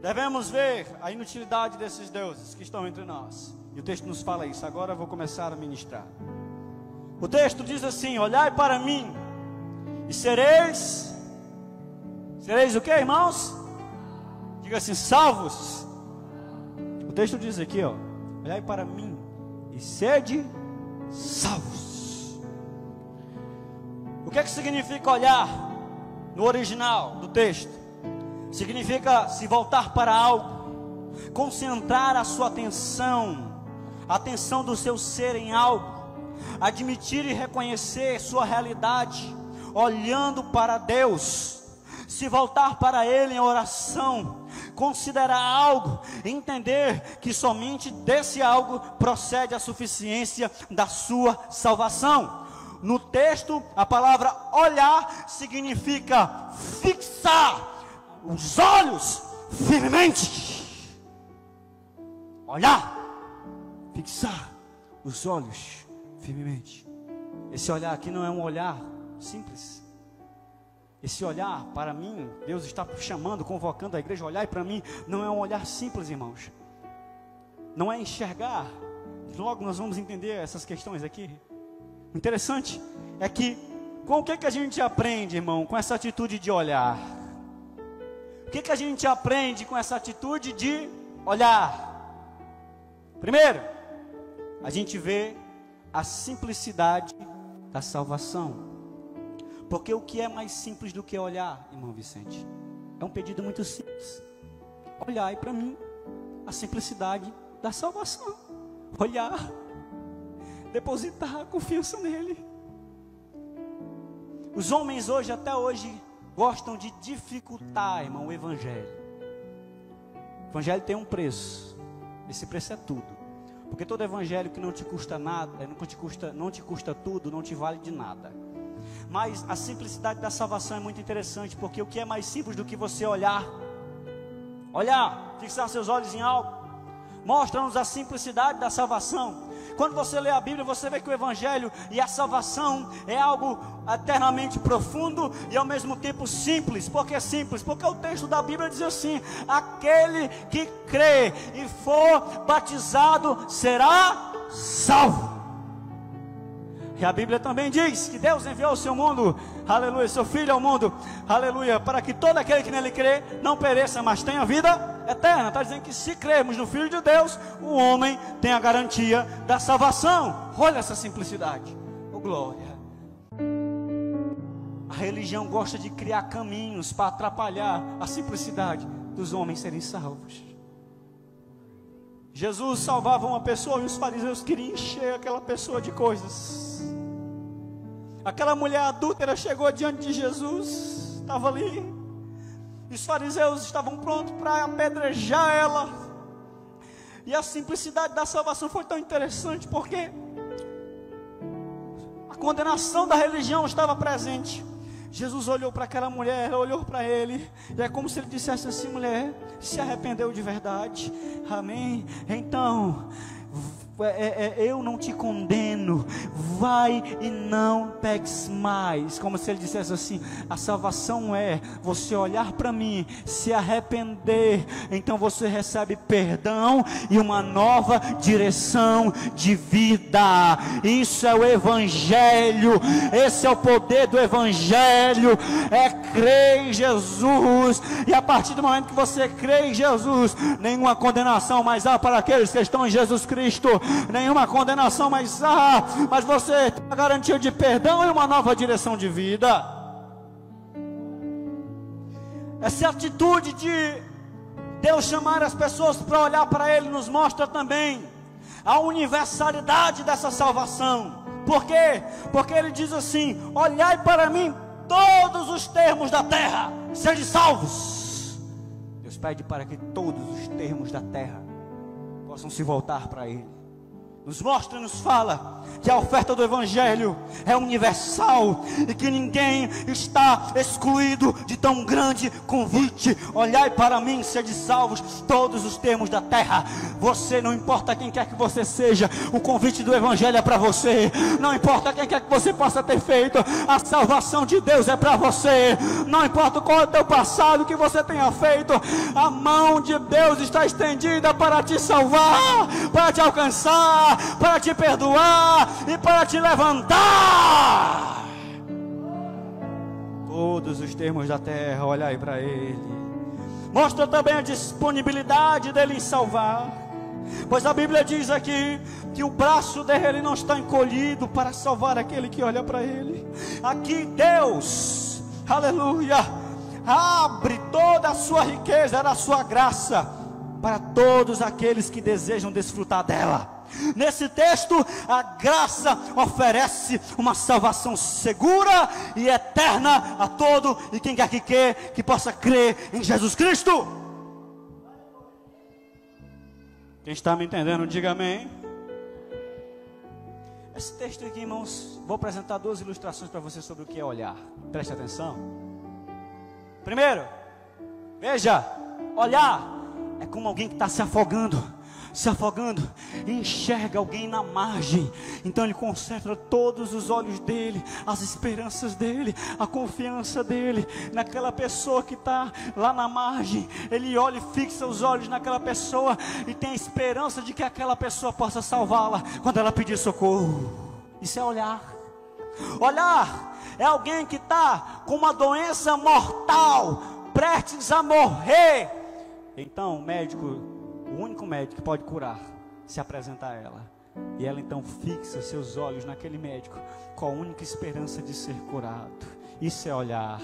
Devemos ver a inutilidade desses deuses que estão entre nós. E o texto nos fala isso. Agora eu vou começar a ministrar. O texto diz assim: olhai para mim e sereis o que, irmãos? Diga assim: salvos. O texto diz aqui, ó: olhai para mim e sede salvos. O que é que significa olhar no original do texto? Significa se voltar para algo, concentrar a sua atenção, a atenção do seu ser em algo, admitir e reconhecer sua realidade, olhando para Deus, se voltar para Ele em oração, considerar algo, entender que somente desse algo procede a suficiência da sua salvação. No texto, a palavra olhar significa fixar os olhos firmemente. Olhar, fixar os olhos firmemente. Esse olhar aqui não é um olhar simples. Esse olhar para mim, Deus está chamando, convocando a igreja a olhar para mim, não é um olhar simples, irmãos. Não é enxergar. Logo nós vamos entender essas questões aqui. O interessante é que, com o que a gente aprende, irmão, com essa atitude de olhar? O que a gente aprende com essa atitude de olhar? Primeiro, a gente vê a simplicidade da salvação. Porque o que é mais simples do que olhar, irmão Vicente? É um pedido muito simples. Olhai para mim, a simplicidade da salvação. Olhar, depositar a confiança nele. Os homens hoje, até hoje, gostam de dificultar, irmão, o evangelho. O evangelho tem um preço. Esse preço é tudo. Porque todo evangelho que não te custa nada, não te custa tudo, não te vale de nada. Mas a simplicidade da salvação é muito interessante, porque o que é mais simples do que você olhar, fixar seus olhos em algo, mostra-nos a simplicidade da salvação. Quando você lê a Bíblia, você vê que o Evangelho e a salvação é algo eternamente profundo e ao mesmo tempo simples. Por que simples? Porque o texto da Bíblia diz assim: aquele que crê e for batizado será salvo. E a Bíblia também diz que Deus enviou o seu mundo, aleluia, seu Filho ao mundo, aleluia, para que todo aquele que nele crê não pereça, mas tenha vida eterna. Está dizendo que se crermos no Filho de Deus, o homem tem a garantia da salvação. Olha essa simplicidade, oh glória. A religião gosta de criar caminhos para atrapalhar a simplicidade dos homens serem salvos. Jesus salvava uma pessoa e os fariseus queriam encher aquela pessoa de coisas. Aquela mulher adúltera chegou diante de Jesus, estava ali, e os fariseus estavam prontos para apedrejar ela. E a simplicidade da salvação foi tão interessante, porque a condenação da religião estava presente. Jesus olhou para aquela mulher, ela olhou para ele, e é como se ele dissesse assim: mulher, se arrependeu de verdade, amém? Então, eu não te condeno, vai e não peques mais. Como se ele dissesse assim: a salvação é você olhar para mim, se arrepender, então você recebe perdão e uma nova direção de vida. Isso é o Evangelho, esse é o poder do Evangelho, é crer em Jesus. E a partir do momento que você crê em Jesus, nenhuma condenação mais há para aqueles que estão em Jesus Cristo, nenhuma condenação mais há, mas você tem a garantia de perdão e uma nova direção de vida. Essa atitude de Deus chamar as pessoas para olhar para Ele nos mostra também a universalidade dessa salvação. Por quê? Porque Ele diz assim: olhai para mim todos os termos da terra, sede salvos. Deus pede para que todos os termos da terra possam se voltar para Ele. nos mostra e nos fala que a oferta do Evangelho é universal e que ninguém está excluído de tão grande convite. Olhai para mim, sede salvos todos os termos da terra. Você, não importa quem quer que você seja, o convite do Evangelho é para você. Não importa quem quer que você possa ter feito, a salvação de Deus é para você. Não importa qual é o teu passado que você tenha feito, a mão de Deus está estendida para te salvar, para te alcançar, para te perdoar e para te levantar. Todos os termos da terra, olhai para Ele. Mostra também a disponibilidade dele em salvar, pois a Bíblia diz aqui que o braço dele não está encolhido para salvar aquele que olha para Ele. Aqui Deus, aleluia, abre toda a sua riqueza, da sua graça, para todos aqueles que desejam desfrutar dela. Nesse texto, a graça oferece uma salvação segura e eterna a todo e quem quer que possa crer em Jesus Cristo. Quem está me entendendo, diga amém. Esse texto aqui, irmãos, vou apresentar 2 ilustrações para você sobre o que é olhar. Preste atenção. Primeiro, veja, olhar é como alguém que está se afogando, e enxerga alguém na margem. Então ele concentra todos os olhos dele, as esperanças dele, a confiança dele naquela pessoa que está lá na margem. Ele olha e fixa os olhos naquela pessoa e tem a esperança de que aquela pessoa possa salvá-la quando ela pedir socorro. Isso é olhar. Olhar é alguém que está com uma doença mortal, prestes a morrer. Então o único médico que pode curar, se apresenta a ela, e ela então fixa seus olhos naquele médico, com a única esperança de ser curado. Isso é olhar.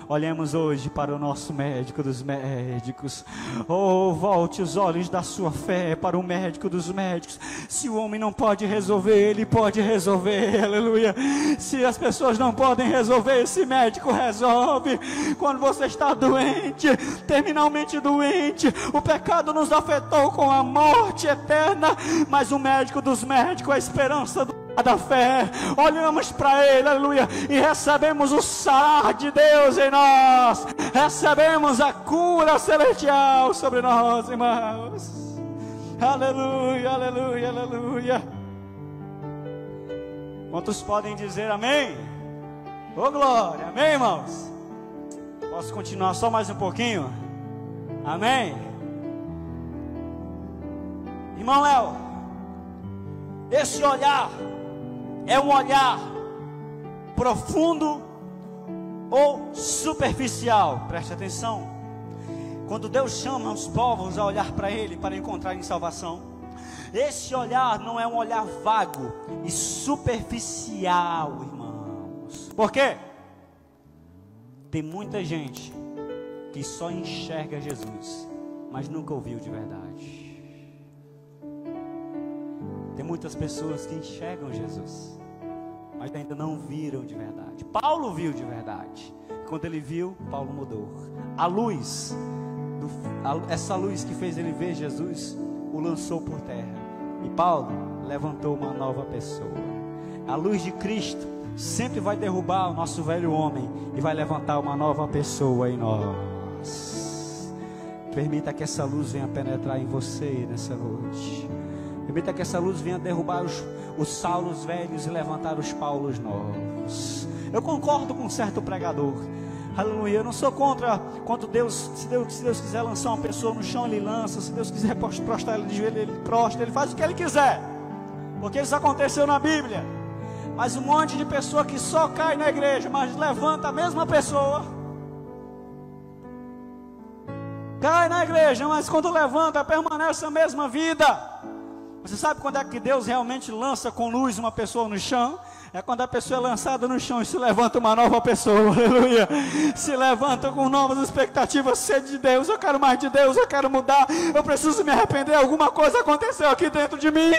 Olhemos hoje para o nosso médico dos médicos. Oh, volte os olhos da sua fé para o médico dos médicos. Se o homem não pode resolver, ele pode resolver, aleluia. Se as pessoas não podem resolver, esse médico resolve. Quando você está doente, terminalmente doente, o pecado nos afetou com a morte eterna, mas o médico dos médicos, a esperança da fé, olhamos para Ele, aleluia, e recebemos o sarar de Deus em nós, recebemos a cura celestial sobre nós, irmãos. Aleluia, aleluia, aleluia. Quantos podem dizer amém? Oh glória, amém, irmãos? Posso continuar só mais um pouquinho? Amém? Irmão Léo, esse olhar é um olhar profundo ou superficial? Preste atenção. Quando Deus chama os povos a olhar para Ele para encontrarem salvação, esse olhar não é um olhar vago e superficial, irmãos. Por quê? Tem muita gente que só enxerga Jesus, mas nunca ouviu de verdade. Tem muitas pessoas que enxergam Jesus, mas ainda não viram de verdade. Paulo viu de verdade. Quando ele viu, Paulo mudou. Essa luz que fez ele ver Jesus, o lançou por terra. E Paulo levantou uma nova pessoa. A luz de Cristo sempre vai derrubar o nosso velho homem e vai levantar uma nova pessoa em nós. Permita que essa luz venha penetrar em você nessa noite. Permita que essa luz venha derrubar os Saulos velhos e levantar os Paulos novos. Eu concordo com um certo pregador, aleluia. Eu não sou contra quando se Deus quiser lançar uma pessoa no chão, Ele lança. Se Deus quiser prostrar ele de joelho, Ele prostra. Ele faz o que Ele quiser, porque isso aconteceu na Bíblia. Mas um monte de pessoa que só cai na igreja, mas levanta a mesma pessoa. Cai na igreja, mas quando levanta, permanece a mesma vida. Você sabe quando é que Deus realmente lança com luz uma pessoa no chão? É quando a pessoa é lançada no chão e se levanta uma nova pessoa, aleluia. Se levanta com novas expectativas, sede de Deus, eu quero mais de Deus, eu quero mudar, eu preciso me arrepender, alguma coisa aconteceu aqui dentro de mim.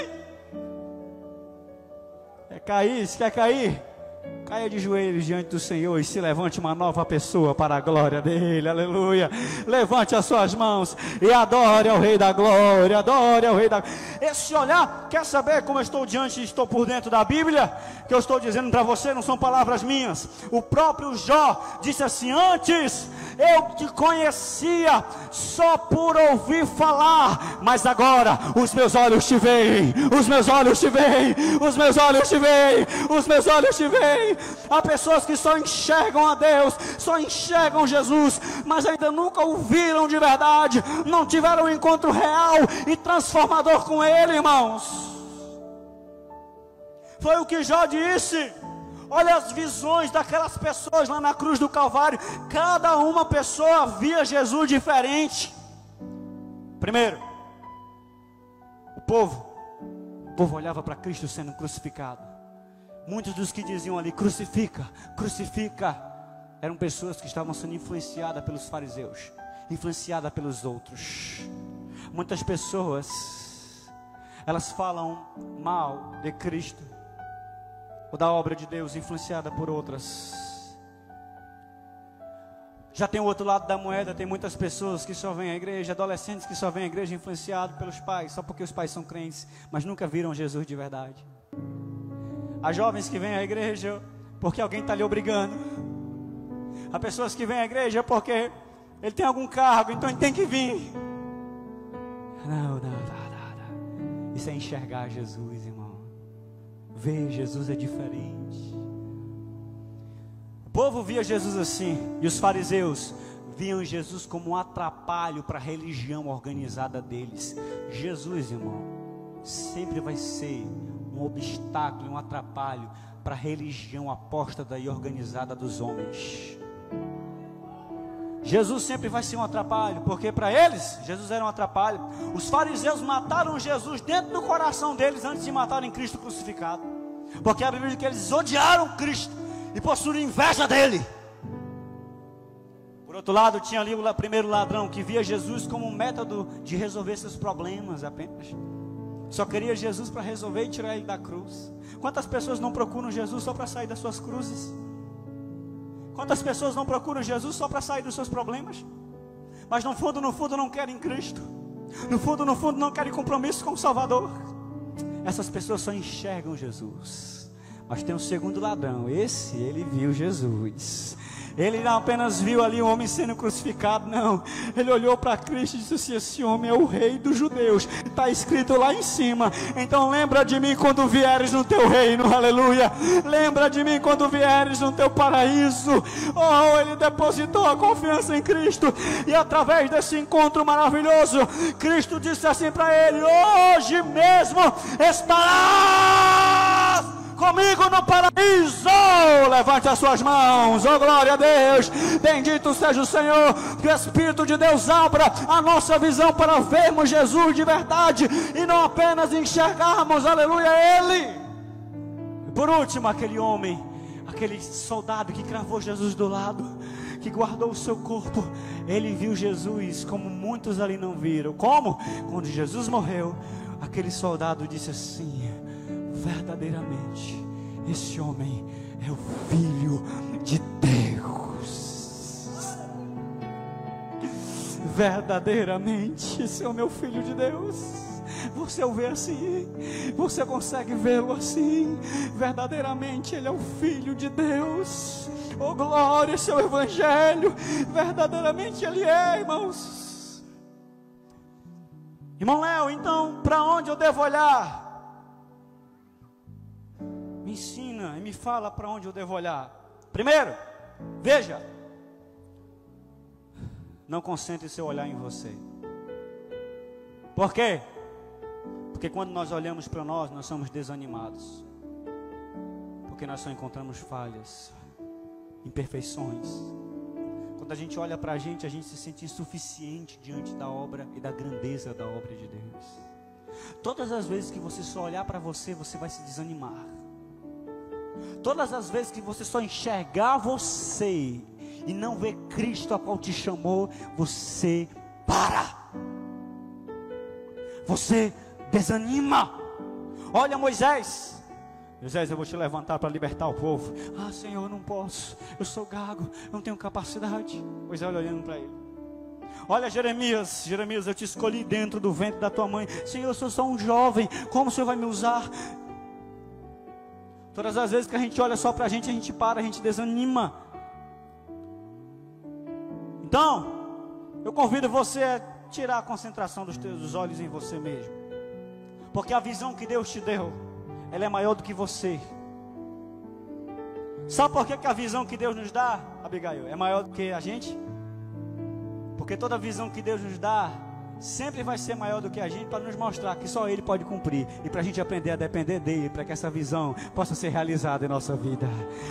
Quer cair? Se quer cair, caia de joelhos diante do Senhor e se levante uma nova pessoa para a glória dele, aleluia. Levante as suas mãos e adore ao Rei da Glória, adore ao Rei da... Esse olhar, quer saber como eu estou diante, estou por dentro da Bíblia? Que eu estou dizendo para você, não são palavras minhas. O próprio Jó disse assim: antes eu te conhecia só por ouvir falar, mas agora os meus olhos te veem, os meus olhos te veem, os meus olhos te veem, os meus olhos te veem. Há pessoas que só enxergam a Deus, só enxergam Jesus, mas ainda nunca o viram de verdade, não tiveram um encontro real e transformador com Ele, irmãos. Foi o que Jó disse. Olha as visões daquelas pessoas lá na cruz do Calvário. Cada uma pessoa via Jesus diferente. Primeiro, o povo olhava para Cristo sendo crucificado. Muitos dos que diziam ali: crucifica, crucifica, eram pessoas que estavam sendo influenciadas pelos fariseus, influenciadas pelos outros. Muitas pessoas, elas falam mal de Cristo ou da obra de Deus, influenciada por outras. Já tem o outro lado da moeda. Tem muitas pessoas que só vêm à igreja, adolescentes que só vêm à igreja influenciados pelos pais, só porque os pais são crentes, mas nunca viram Jesus de verdade. Há jovens que vêm à igreja porque alguém está lhe obrigando. Há pessoas que vêm à igreja porque ele tem algum cargo, então ele tem que vir. Não. Isso é enxergar Jesus, irmão. Ver Jesus é diferente. O povo via Jesus assim, e os fariseus viam Jesus como um atrapalho para a religião organizada deles. Jesus, irmão, sempre vai ser um obstáculo, um atrapalho para a religião apóstata e organizada dos homens. Jesus sempre vai ser um atrapalho, porque para eles, Jesus era um atrapalho. Os fariseus mataram Jesus dentro do coração deles antes de matarem Cristo crucificado, porque a Bíblia diz que eles odiaram Cristo e possuíram inveja dele. Por outro lado, tinha ali o primeiro ladrão que via Jesus como um método de resolver seus problemas apenas. Só queria Jesus para resolver e tirar ele da cruz. Quantas pessoas não procuram Jesus só para sair das suas cruzes? Quantas pessoas não procuram Jesus só para sair dos seus problemas? Mas no fundo não querem Cristo. No fundo não querem compromisso com o Salvador. Essas pessoas só enxergam Jesus. Mas tem um segundo ladrão. Esse, ele viu Jesus. Ele não apenas viu ali um homem sendo crucificado, não. Ele olhou para Cristo e disse assim: esse homem é o rei dos judeus. Está escrito lá em cima. Então lembra de mim quando vieres no teu reino, aleluia. Lembra de mim quando vieres no teu paraíso. Oh, ele depositou a confiança em Cristo. E através desse encontro maravilhoso, Cristo disse assim para ele: hoje mesmo estarás comigo no paraíso. Levante as suas mãos, oh glória a Deus. Bendito seja o Senhor. Que o Espírito de Deus abra a nossa visão para vermos Jesus de verdade e não apenas enxergarmos, aleluia, Ele. E por último, aquele homem, aquele soldado que cravou Jesus do lado, que guardou o seu corpo, ele viu Jesus como muitos ali não viram. Como? Quando Jesus morreu, aquele soldado disse assim: verdadeiramente, esse homem é o Filho de Deus. Verdadeiramente, esse é o meu Filho de Deus. Você o vê assim? Você consegue vê-lo assim? Verdadeiramente, ele é o Filho de Deus. Oh glória, esse é o Evangelho. Verdadeiramente ele é, irmãos. Irmão Léo, então, para onde eu devo olhar? Me ensina e me fala para onde eu devo olhar. Primeiro, veja, não concentre seu olhar em você. Por quê? Porque quando nós olhamos para nós somos desanimados. Porque nós só encontramos falhas, imperfeições. Quando a gente olha para a gente se sente insuficiente diante da obra e da grandeza da obra de Deus. Todas as vezes que você só olhar para você, você vai se desanimar. Todas as vezes que você só enxergar você e não ver Cristo a qual te chamou, você para. Você desanima. Olha Moisés. Moisés, eu vou te levantar para libertar o povo. Ah, Senhor, eu não posso, eu sou gago, eu não tenho capacidade. Moisés olhando para ele. Olha Jeremias, eu te escolhi dentro do ventre da tua mãe. Senhor, eu sou só um jovem, como o Senhor vai me usar? Todas as vezes que a gente olha só para a gente para, a gente desanima. Então, eu convido você a tirar a concentração dos teus olhos em você mesmo. Porque a visão que Deus te deu, ela é maior do que você. Sabe por que a visão que Deus nos dá, Abigail, é maior do que a gente? Porque toda visão que Deus nos dá sempre vai ser maior do que a gente, para nos mostrar que só Ele pode cumprir, e para a gente aprender a depender dEle, para que essa visão possa ser realizada em nossa vida.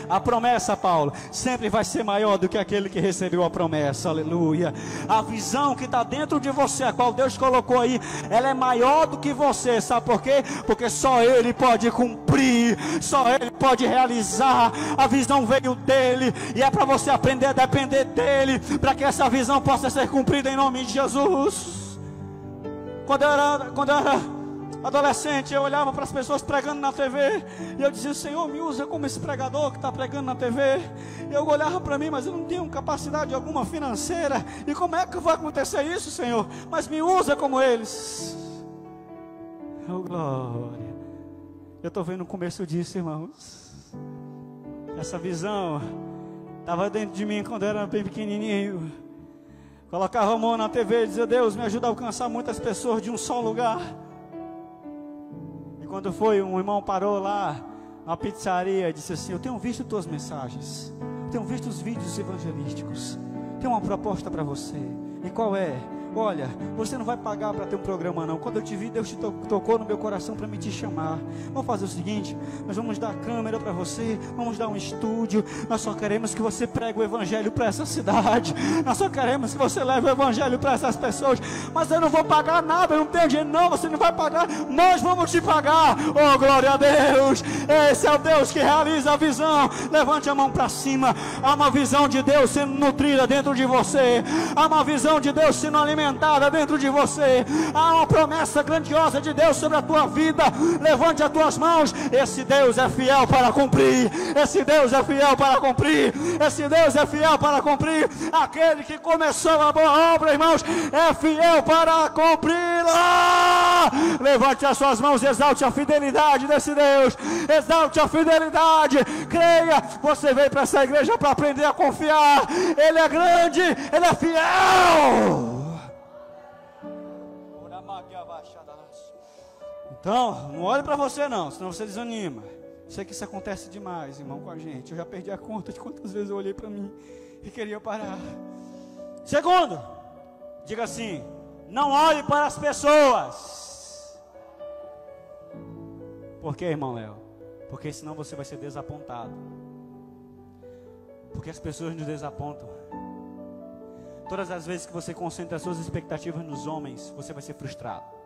A promessa, Paulo, sempre vai ser maior do que aquele que recebeu a promessa, aleluia. A visão que está dentro de você, a qual Deus colocou aí, ela é maior do que você, sabe por quê? Porque só Ele pode cumprir, só Ele pode realizar. A visão veio dEle, e é para você aprender a depender dEle, para que essa visão possa ser cumprida em nome de Jesus. Quando eu era adolescente, eu olhava para as pessoas pregando na TV, e eu dizia: Senhor, me usa como esse pregador que está pregando na TV. Eu olhava para mim, mas eu não tenho capacidade alguma financeira, e como é que vai acontecer isso, Senhor? Mas me usa como eles. Oh glória. Eu estou vendo o começo disso, irmãos. Essa visão estava dentro de mim quando eu era bem pequenininho. Colocava a mão na TV e dizia: Deus, me ajuda a alcançar muitas pessoas de um só lugar. E quando foi, um irmão parou lá na pizzaria e disse assim: eu tenho visto tuas mensagens, tenho visto os vídeos evangelísticos, tenho uma proposta para você. E qual é? Olha, você não vai pagar para ter um programa não. Quando eu te vi, Deus te tocou no meu coração para me te chamar. Vamos fazer o seguinte: nós vamos dar câmera para você, vamos dar um estúdio. Nós só queremos que você pregue o evangelho para essa cidade, nós só queremos que você leve o evangelho para essas pessoas. Mas eu não vou pagar nada, eu não tenho dinheiro. Não, você não vai pagar, nós vamos te pagar. Oh glória a Deus, esse é o Deus que realiza a visão. Levante a mão para cima. Há uma visão de Deus sendo nutrida dentro de você, há uma visão de Deus sendo alimentada dentro de você, há uma promessa grandiosa de Deus sobre a tua vida. Levante as tuas mãos. Esse Deus é fiel para cumprir, esse Deus é fiel para cumprir, esse Deus é fiel para cumprir. Aquele que começou a boa obra, irmãos, é fiel para cumpri-la. Levante as suas mãos, exalte a fidelidade desse Deus, exalte a fidelidade. Creia, você veio para essa igreja para aprender a confiar. Ele é grande, Ele é fiel. Então, não olhe para você não, senão você desanima. Sei que isso acontece demais, irmão, com a gente. Eu já perdi a conta de quantas vezes eu olhei para mim e queria parar. Segundo, diga assim: não olhe para as pessoas. Por quê, irmão Léo? Porque senão você vai ser desapontado. Porque as pessoas nos desapontam. Todas as vezes que você concentra as suas expectativas nos homens, você vai ser frustrado.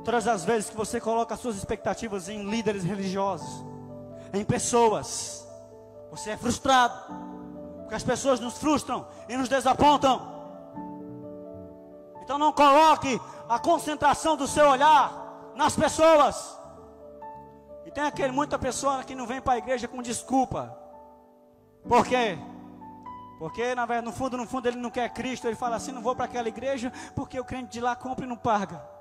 Todas as vezes que você coloca as suas expectativas em líderes religiosos, em pessoas, você é frustrado. Porque as pessoas nos frustram e nos desapontam. Então não coloque a concentração do seu olhar nas pessoas. E tem muita pessoa que não vem para a igreja com desculpa. Por quê? Porque na verdade, no fundo ele não quer Cristo. Ele fala assim: não vou para aquela igreja porque o crente de lá compra e não paga.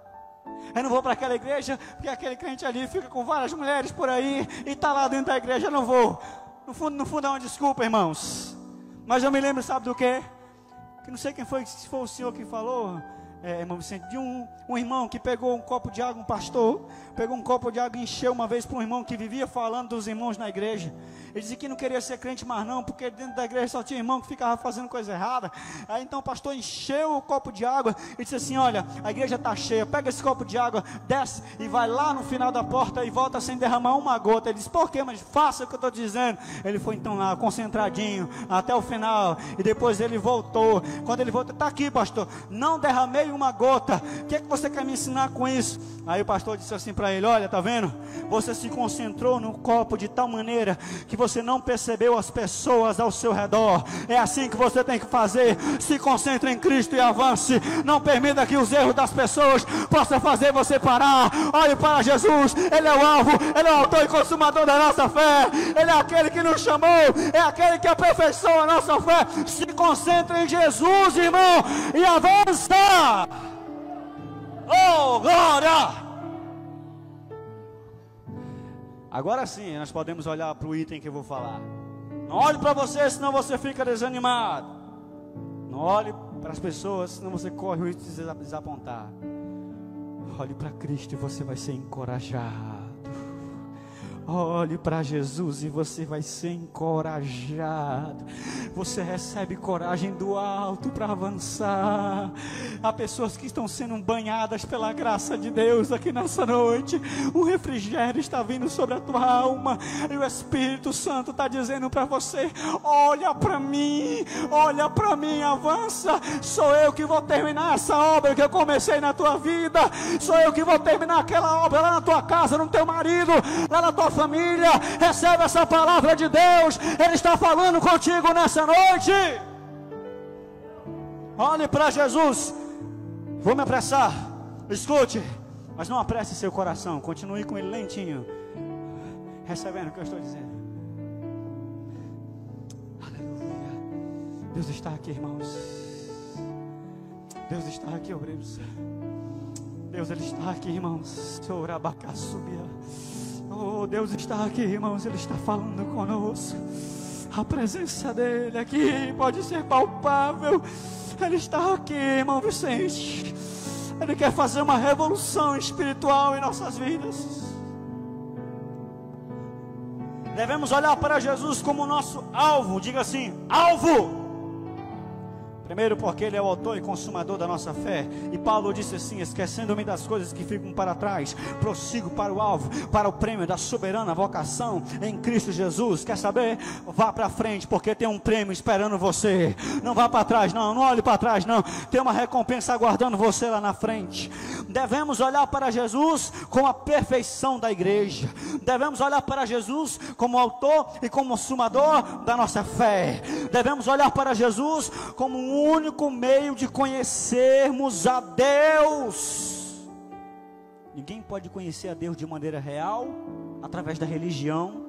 Eu não vou para aquela igreja porque aquele crente ali fica com várias mulheres por aí e está lá dentro da igreja. Eu não vou. No fundo é uma desculpa, irmãos. Mas eu me lembro, sabe do quê? Que não sei quem foi, se foi o senhor que falou, irmão Vicente, de um irmão que pegou um copo de água, um pastor, pegou um copo de água e encheu uma vez para um irmão que vivia falando dos irmãos na igreja. Ele dizia que não queria ser crente mais não, porque dentro da igreja só tinha irmão que ficava fazendo coisa errada. Aí então o pastor encheu o copo de água e disse assim: olha, a igreja está cheia, pega esse copo de água, desce e vai lá no final da porta e volta sem derramar uma gota. Ele disse: por quê? Mas faça o que eu estou dizendo. Ele foi então lá, concentradinho, até o final, e depois ele voltou. Quando ele voltou: está aqui, pastor, não derramei nenhuma gota. O que é que você quer me ensinar com isso? Aí o pastor disse assim para ele: olha, tá vendo? Você se concentrou no copo de tal maneira que você não percebeu as pessoas ao seu redor. É assim que você tem que fazer. Se concentre em Cristo e avance. Não permita que os erros das pessoas possam fazer você parar. Olhe para Jesus. Ele é o alvo, Ele é o autor e consumador da nossa fé. Ele é aquele que nos chamou, é aquele que aperfeiçoa a nossa fé. Se concentre em Jesus, irmão, e avança. Oh, glória! Agora sim, nós podemos olhar para o item que eu vou falar. Não olhe para você, senão você fica desanimado. Não olhe para as pessoas, senão você corre o risco de se desapontar. Olhe para Cristo e você vai ser encorajado. Olhe para Jesus e você vai ser encorajado. Você recebe coragem do alto para avançar. Há pessoas que estão sendo banhadas pela graça de Deus aqui nessa noite. O refrigério está vindo sobre a tua alma. E o Espírito Santo está dizendo para você: olha para mim, avança. Sou eu que vou terminar essa obra que eu comecei na tua vida. Sou eu que vou terminar aquela obra lá na tua casa, no teu marido, lá na tua família. Recebe essa palavra de Deus. Ele está falando contigo nessa noite. Olhe para Jesus. Vou me apressar. Escute, mas não apresse seu coração. Continue com ele lentinho, recebendo o que eu estou dizendo. Aleluia. Deus está aqui, irmãos. Deus está aqui, obreiros. Deus, Ele está aqui, irmãos. Oh, Deus está aqui, irmãos. Ele está falando conosco. A presença dEle aqui pode ser palpável. Ele está aqui, irmão Vicente. Ele quer fazer uma revolução espiritual em nossas vidas. Devemos olhar para Jesus como nosso alvo. Diga assim: alvo. Primeiro, porque Ele é o autor e consumador da nossa fé. E Paulo disse assim: esquecendo-me das coisas que ficam para trás, prossigo para o alvo, para o prêmio da soberana vocação em Cristo Jesus. Quer saber? Vá para frente, porque tem um prêmio esperando você. Não vá para trás, não olhe para trás, não. Tem uma recompensa aguardando você lá na frente. Devemos olhar para Jesus como a perfeição da igreja. Devemos olhar para Jesus como autor e consumador da nossa fé. Devemos olhar para Jesus como um único meio de conhecermos a Deus. Ninguém pode conhecer a Deus de maneira real através da religião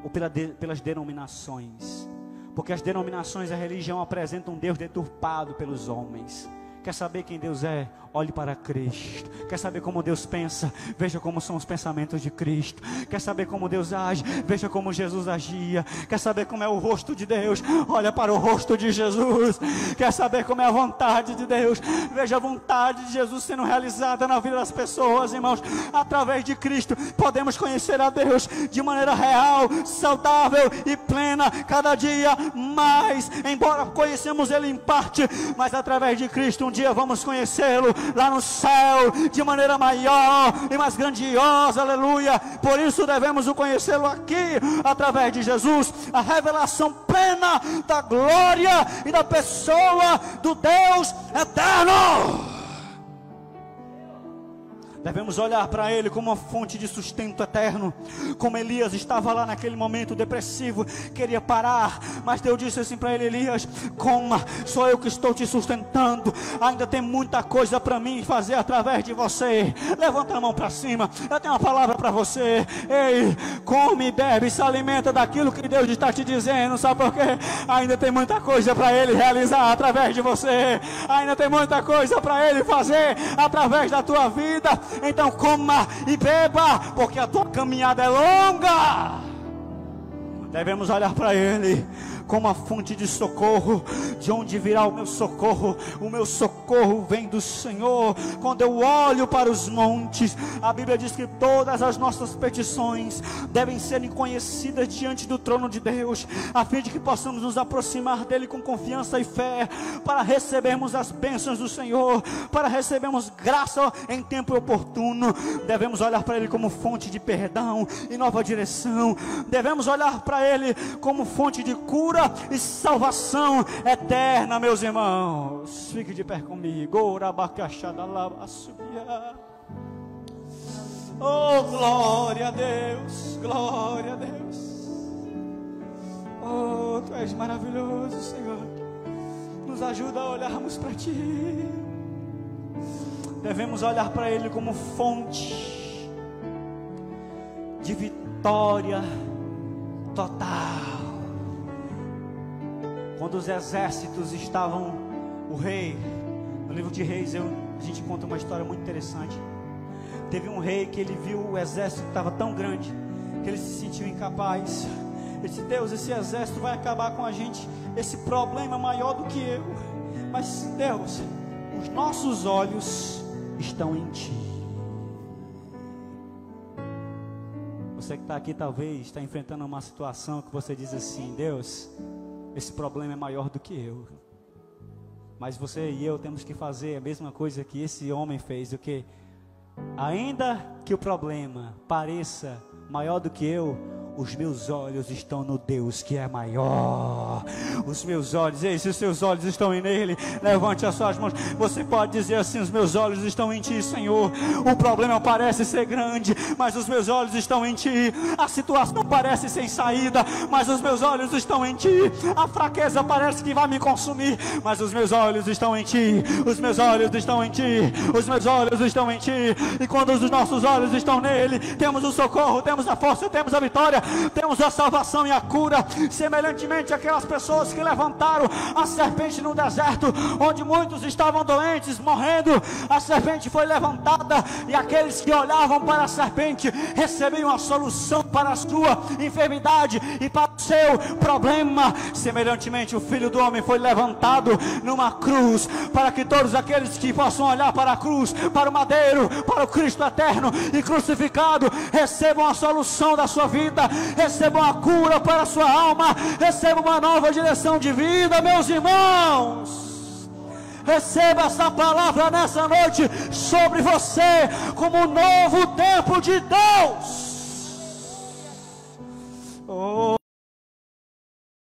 ou pelas denominações, porque as denominações e a religião apresentam um Deus deturpado pelos homens. Quer saber quem Deus é? Olhe para Cristo. Quer saber como Deus pensa? Veja como são os pensamentos de Cristo. Quer saber como Deus age? Veja como Jesus agia. Quer saber como é o rosto de Deus? Olha para o rosto de Jesus. Quer saber como é a vontade de Deus? Veja a vontade de Jesus sendo realizada na vida das pessoas, irmãos. Através de Cristo podemos conhecer a Deus de maneira real, saudável e plena, cada dia mais. Embora conhecemos Ele em parte, mas através de Cristo um dia vamos conhecê-lo lá no céu de maneira maior e mais grandiosa, aleluia. Por isso devemos o conhecê-lo aqui, através de Jesus, a revelação plena da glória e da pessoa do Deus eterno. Devemos olhar para Ele como uma fonte de sustento eterno. Como Elias estava lá naquele momento depressivo, queria parar, mas Deus disse assim para ele: Elias, coma, sou eu que estou te sustentando. Ainda tem muita coisa para mim fazer através de você. Levanta a mão para cima, eu tenho uma palavra para você. Ei, come, bebe, se alimenta daquilo que Deus está te dizendo. Sabe por quê? Ainda tem muita coisa para Ele realizar através de você. Ainda tem muita coisa para Ele fazer através da tua vida. Então coma e beba, porque a tua caminhada é longa. Devemos olhar para Ele como a fonte de socorro. De onde virá o meu socorro? O meu socorro vem do Senhor. Quando eu olho para os montes, a Bíblia diz que todas as nossas petições devem ser conhecidas diante do trono de Deus, a fim de que possamos nos aproximar dele com confiança e fé, para recebermos as bênçãos do Senhor, para recebermos graça em tempo oportuno. Devemos olhar para Ele como fonte de perdão e nova direção. Devemos olhar para Ele como fonte de cura cura e salvação eterna, meus irmãos. Fique de pé comigo. Oh, glória a Deus, glória a Deus. Oh, Tu és maravilhoso, Senhor. Nos ajuda a olharmos para Ti. Devemos olhar para Ele como fonte de vitória total. Quando os exércitos estavam, o rei, no livro de Reis, a gente conta uma história muito interessante. Teve um rei que ele viu o exército que estava tão grande, que ele se sentiu incapaz. Ele disse: Deus, esse exército vai acabar com a gente, esse problema é maior do que eu. Mas Deus, os nossos olhos estão em Ti. Você que está aqui talvez está enfrentando uma situação que você diz assim: Deus, esse problema é maior do que eu. Mas você e eu temos que fazer a mesma coisa que esse homem fez, o que? Ainda que o problema pareça maior do que eu, os meus olhos estão no Deus que é maior. Os meus olhos, ei, se os seus olhos estão nele, levante as suas mãos. Você pode dizer assim: os meus olhos estão em Ti, Senhor. O problema parece ser grande, mas os meus olhos estão em Ti. A situação parece sem saída, mas os meus olhos estão em Ti. A fraqueza parece que vai me consumir, mas os meus olhos estão em Ti. Os meus olhos estão em Ti. Os meus olhos estão em Ti. E quando os nossos olhos estão nele, temos o socorro, temos a força, temos a vitória, temos a salvação e a cura. Semelhantemente àquelas pessoas que levantaram a serpente no deserto, onde muitos estavam doentes, morrendo, a serpente foi levantada, e aqueles que olhavam para a serpente recebiam a solução para a sua enfermidade e para o seu problema. Semelhantemente, o Filho do Homem foi levantado numa cruz, para que todos aqueles que possam olhar para a cruz, para o madeiro, para o Cristo eterno e crucificado, recebam a solução da sua vida, recebam a cura para a sua alma, recebam uma nova direção de vida, meus irmãos. Receba essa palavra nessa noite sobre você, como um novo tempo de Deus. Oh.